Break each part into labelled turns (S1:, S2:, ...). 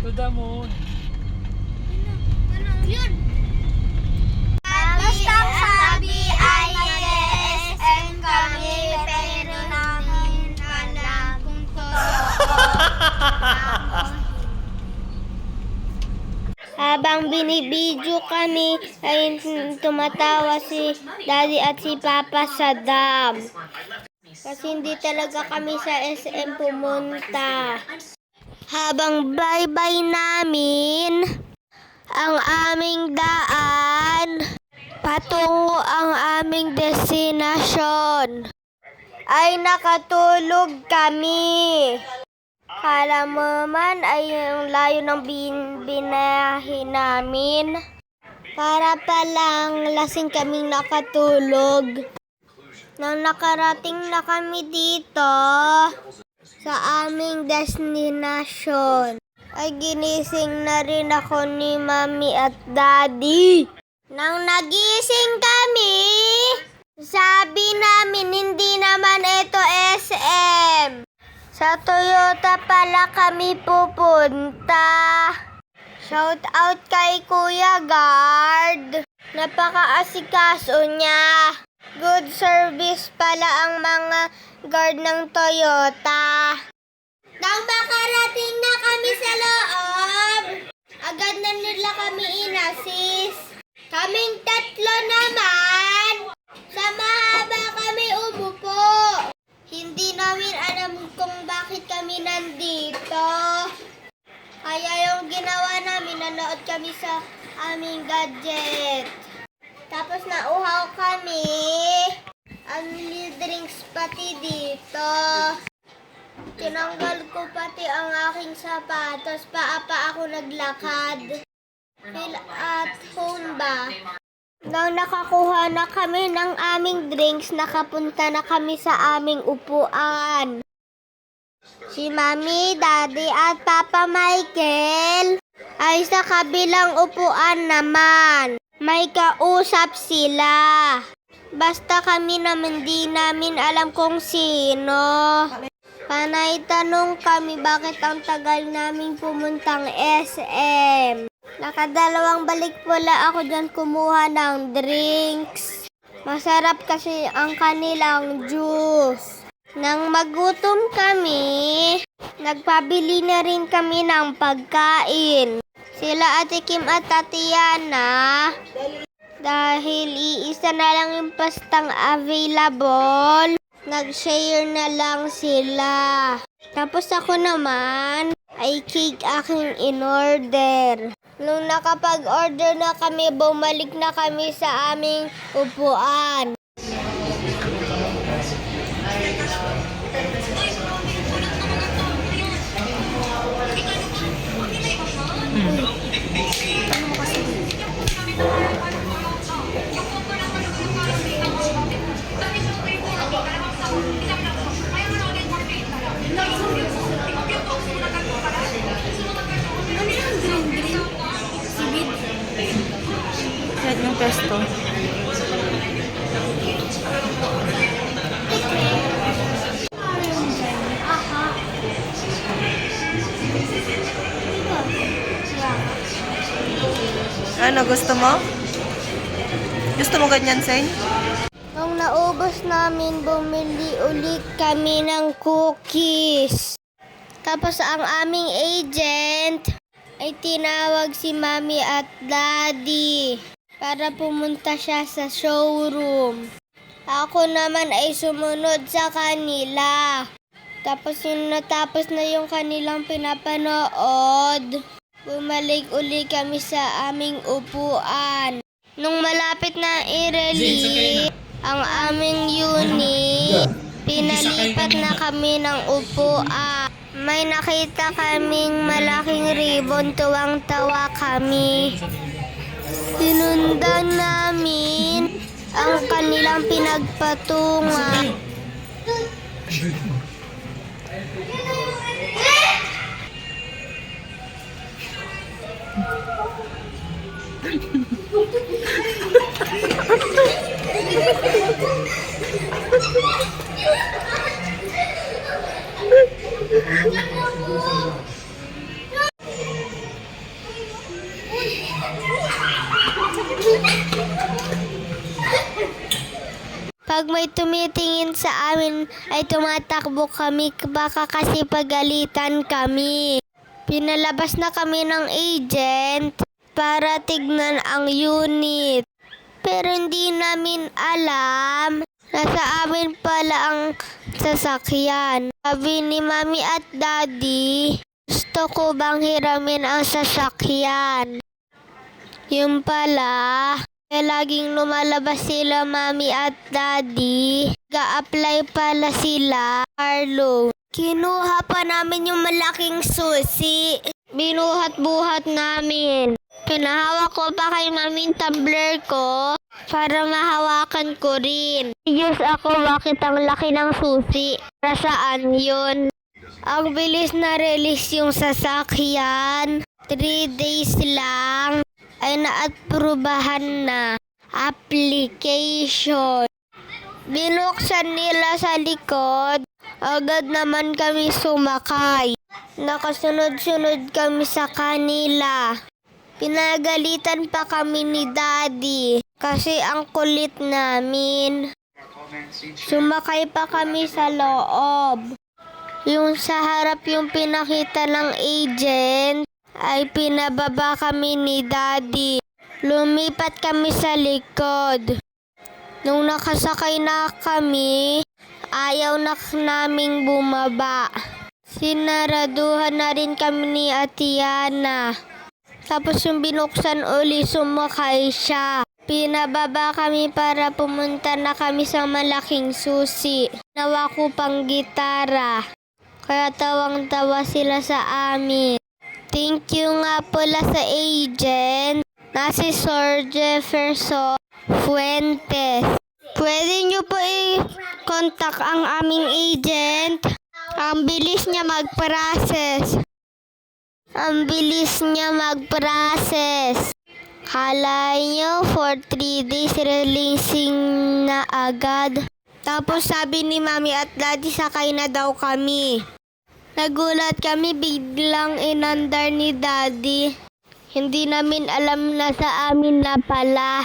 S1: To the moon.
S2: Ano yun? Basta ang sabi ay yes and kami pero namin alam kung totoo. Habang binibidyo kami ay tumatawa si Daddy at si Papa sa dam. Kasi hindi talaga kami sa SM pumunta. Habang bye-bye namin ang aming daan patungo ang aming destinasyon ay nakatulog kami. Kala mo man ay yung layo ng binahe namin. Para palang lasing kaming nakatulog. Nang nakarating na kami dito sa aming destinasyon, ay ginising na rin ako ni Mami at Daddy. Nang nagising kami, sabi namin hindi naman ito SM. Sa Toyota pala kami pupunta. Shout out kay Kuya Guard. Napaka-asikaso niya. Good service pala ang mga guard ng Toyota. Nang makarating na kami sa loob, agad na nila kami inassist. Kaming tatlo naman, sa mahaba kami umupo. Hindi namin alam kung bakit kami nandito. Kaya yung ginawa namin, nanood kami sa aming gadget. Tapos nauhaw kami. Only drinks pati dito. Tinanggal ko pati ang aking sapatos. Paapa ako naglakad. Feel at home ba? Nang nakakuha na kami ng aming drinks, nakapunta na kami sa aming upuan. Si Mami, Daddy at Papa Michael ay sa kabilang upuan naman. May kausap sila. Basta kami naman di namin alam kung sino. Panay tanong kami bakit ang tagal naming pumuntang SM. Nakadalawang balik pala ako dyan kumuha ng drinks. Masarap kasi ang kanilang juice. Nang magutom kami, nagpabili na rin kami ng pagkain. Sila Ate Kim at Tatiana, dahil iisa na lang yung pastang available, nag-share na lang sila. Tapos ako naman, ay cake aking in-order. Nung nakapag-order na kami, bumalik na kami sa aming upuan.
S3: Yan yung pesto. Ano, gusto mo? Gusto mo ganyan, Sen?
S2: Nung naubos namin, bumili ulit kami ng cookies. Tapos ang aming agent ay tinawag si Mami at Daddy para pumunta siya sa showroom. Ako naman ay sumunod sa kanila. Tapos yung natapos na yung kanilang pinapanood, bumalik uli kami sa aming upuan. Nung malapit na i-release ang aming unit, pinalipat na kami ng upuan. May nakita kaming malaking ribbon, tuwang-tawa kami. Sinundan namin ang kanilang pinagpatungan. Pag may tumitingin sa amin ay tumatakbo kami baka kasi pagalitan kami. Pinalabas na kami ng agent para tignan ang unit. Pero hindi namin alam na sa amin pala ang sasakyan. Sabi ni Mami at Daddy, gusto ko bang hiramin ang sasakyan? Yung pala, kaya laging lumalabas sila Mami at Daddy. Ga-apply pala sila, Carlo. Kinuha pa namin yung malaking susi. Binuhat-buhat namin. Pinahawak ko pa kay Mami yung tumbler ko para mahawakan ko rin. Diyos ako, bakit ang laki ng susi? Para saan yun? Ang bilis na release yung sasakyan. 3 days lang ay naaprubahan na application. Binuksan nila sa likod. Agad naman kami sumakay. Nakasunod-sunod kami sa kanila. Pinagalitan pa kami ni Daddy kasi ang kulit namin. Sumakay pa kami sa loob. Yung sa harap yung pinakita ng agent ay pinababa kami ni Daddy. Lumipat kami sa likod. Nung nakasakay na kami, ayaw na naming bumaba. Sinaraduhan na rin kami ni Atiana. Tapos yung binuksan uli, sumakay siya. Pinababa kami para pumunta na kami sa malaking susi. Nawa ko pang gitara. Kaya tawang-tawa sila sa amin. Thank you nga pala sa agent na si Sir Jefferson Fuentes. Pwede nyo po i-contact ang aming agent. Ang bilis niya mag-process. Ang bilis niya mag-process. Kala nyo, for 3 days releasing na agad. Tapos sabi ni Mami at Daddy, sakay na daw kami. Nagulat kami, biglang inandar ni Daddy. Hindi namin alam na sa amin na pala.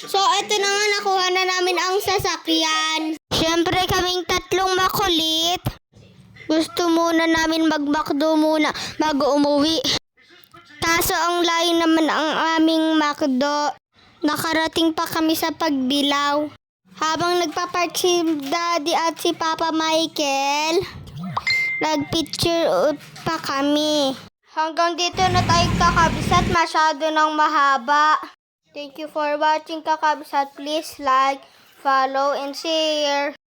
S2: So, ito na nga, nakuha na namin ang sasakyan. Siyempre, kaming tatlong makulit. Gusto muna namin mag-McDo muna bago umuwi. Kaso ang layo naman ang aming McDo. Nakarating pa kami sa Pagbilao. Habang nagpapark si Daddy at si Papa Michael, nagpicture pa kami. Hanggang dito na tayo kakabisat, masyado nang mahaba. Thank you for watching kakabisat. Please like, follow, and share.